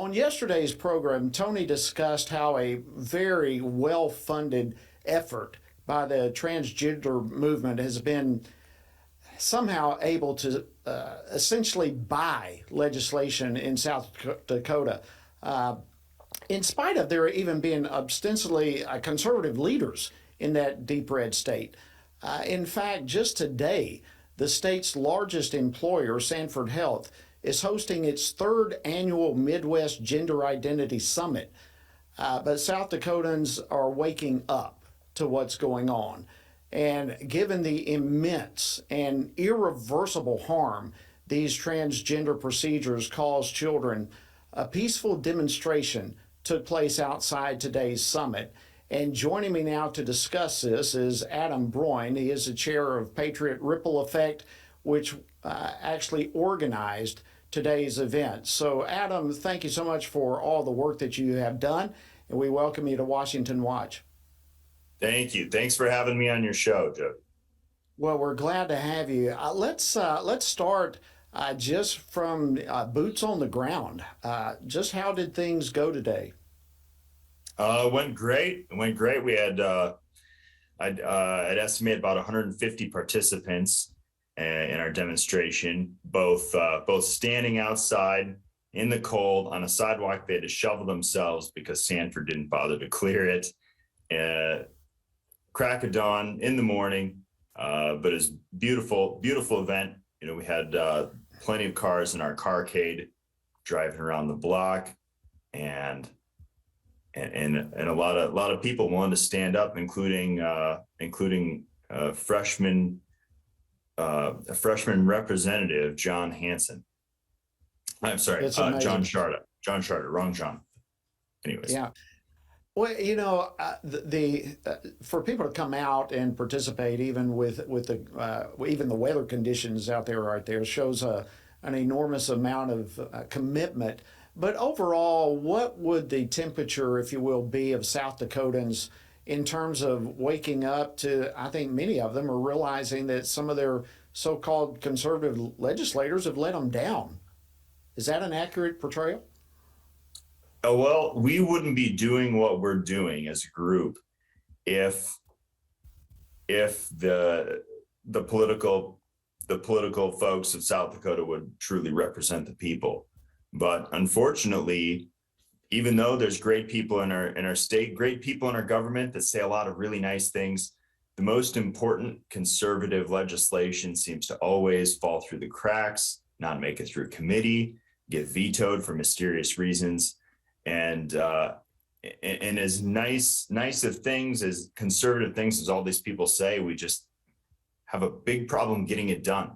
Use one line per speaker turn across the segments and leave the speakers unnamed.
On yesterday's program, Tony discussed how a very well funded effort by the transgender movement has been somehow able to essentially buy legislation in South Dakota. Uh, in spite of there even being ostensibly conservative leaders in that deep red state. In fact, just today, the state's largest employer, Sanford Health, is hosting its third annual Midwest Gender Identity Summit. But South Dakotans are waking up to what's going on. And given the immense and irreversible harm these transgender procedures cause children, a peaceful demonstration took place outside today's summit. And joining me now to discuss this is Adam Broin. He is the chair of Patriot Ripple Effect, which actually organized today's event. So, Adam, thank you so much for all the work that you have done, and we welcome you to Washington Watch.
Thank you. Thanks for having me on your show, Joe.
Well, we're glad to have you. Let's start just from boots on the ground. Just how did things go today?
It went great. It went great. We had I'd estimate about 150 participants in our demonstration, both standing outside in the cold on a sidewalk. They had to shovel themselves because Sanford didn't bother to clear it. Crack of dawn in the morning, but it's beautiful event. You know, we had plenty of cars in our carcade driving around the block, and a lot of people wanted to stand up, including a freshman representative, John Hanson. I'm sorry, John Charter, wrong John. Anyways.
Yeah. Well, you know, for people to come out and participate, even with the even the weather conditions out there right there, shows an enormous amount of commitment. But overall, what would the temperature, if you will, be of South Dakotans in terms of waking up to? I think many of them are realizing that some of their so-called conservative legislators have let them down. Is that an accurate portrayal?
Oh, well, we wouldn't be doing what we're doing as a group if the political folks of South Dakota would truly represent the people. But unfortunately, even though there's great people in our state, great people in our government that say a lot of really nice things, the most important conservative legislation seems to always fall through the cracks, not make it through committee, get vetoed for mysterious reasons. And as nice of things, as conservative things as all these people say, we just have a big problem getting it done.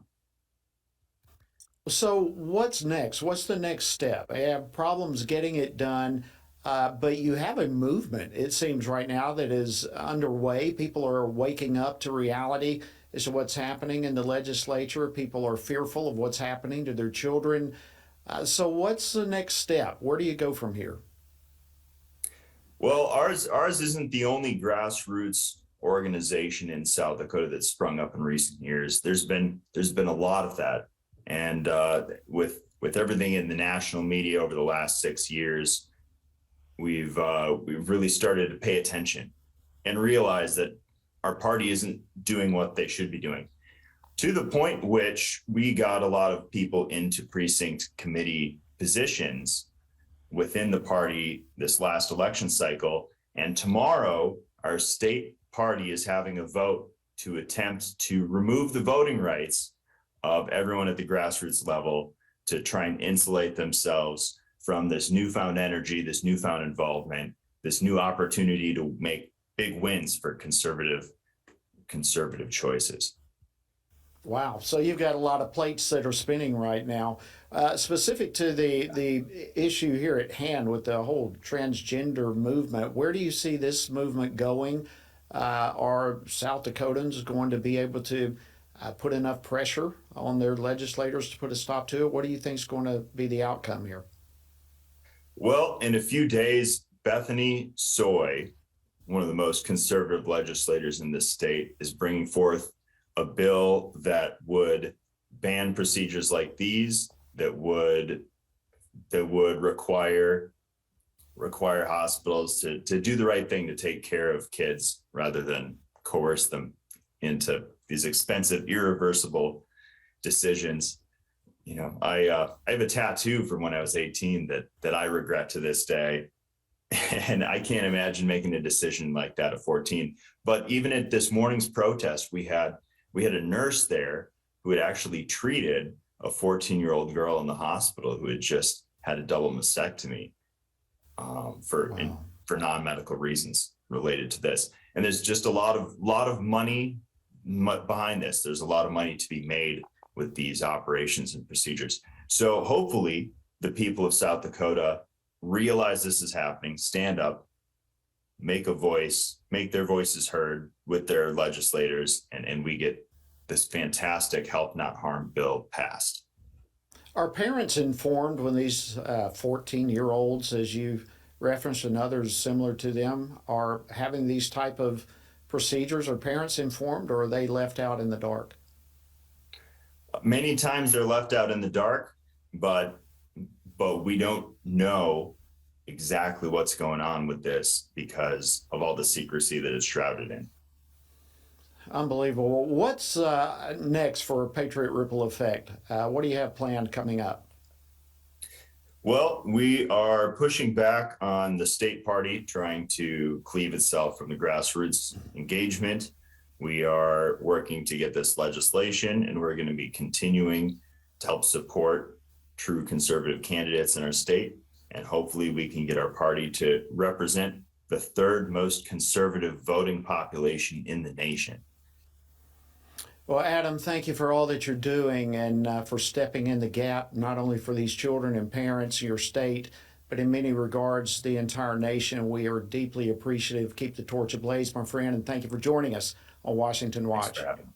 So what's next? What's the next step? I have problems getting it done, but you have a movement, it seems right now, that is underway. People are waking up to reality as to what's happening in the legislature. People are fearful of what's happening to their children. So what's the next step? Where do you go from here?
Well, ours isn't the only grassroots organization in South Dakota that's sprung up in recent years. There's been a lot of that. And with everything in the national media over the last 6 years, we've really started to pay attention and realize that our party isn't doing what they should be doing. To the point which we got a lot of people into precinct committee positions within the party this last election cycle. And tomorrow, our state party is having a vote to attempt to remove the voting rights of everyone at the grassroots level to try and insulate themselves from this newfound energy, this newfound involvement, this new opportunity to make big wins for conservative choices.
Wow. So you've got a lot of plates that are spinning right now. Specific to the issue here at hand with the whole transgender movement, where do you see this movement going? Are South Dakotans going to be able to put enough pressure on their legislators to put a stop to it? What do you think is going to be the outcome here?
Well, in a few days, Bethany Soy, one of the most conservative legislators in this state, is bringing forth a bill that would ban procedures like these, that would that would require hospitals to do the right thing to take care of kids rather than coerce them into these expensive, irreversible decisions. You know, I have a tattoo from when I was 18 that I regret to this day. And I can't imagine making a decision like that at 14. But even at this morning's protest, we had a nurse there who had actually treated a 14-year-old girl in the hospital who had just had a double mastectomy for non-medical reasons related to this. And there's just a lot of money behind this. There's a lot of money to be made with these operations and procedures. So hopefully the people of South Dakota realize this is happening, stand up, make their voices heard with their legislators, and we get this fantastic Help Not Harm bill passed.
Are parents informed when these 14-year-olds, as you referenced, and others similar to them, are having these type of procedures? Are parents informed, or are they left out in the dark?
Many times they're left out in the dark, but we don't know exactly what's going on with this because of all the secrecy that is shrouded in.
Unbelievable. What's next for Patriot Ripple Effect? What do you have planned coming up?
Well, we are pushing back on the state party trying to cleave itself from the grassroots engagement. We are working to get this legislation, and we're going to be continuing to help support true conservative candidates in our state. And hopefully we can get our party to represent the third most conservative voting population in the nation.
Well, Adam, thank you for all that you're doing and for stepping in the gap, not only for these children and parents, your state, but in many regards, the entire nation. We are deeply appreciative. Keep the torch ablaze, my friend, and thank you for joining us on Washington Watch.
Thanks for having me.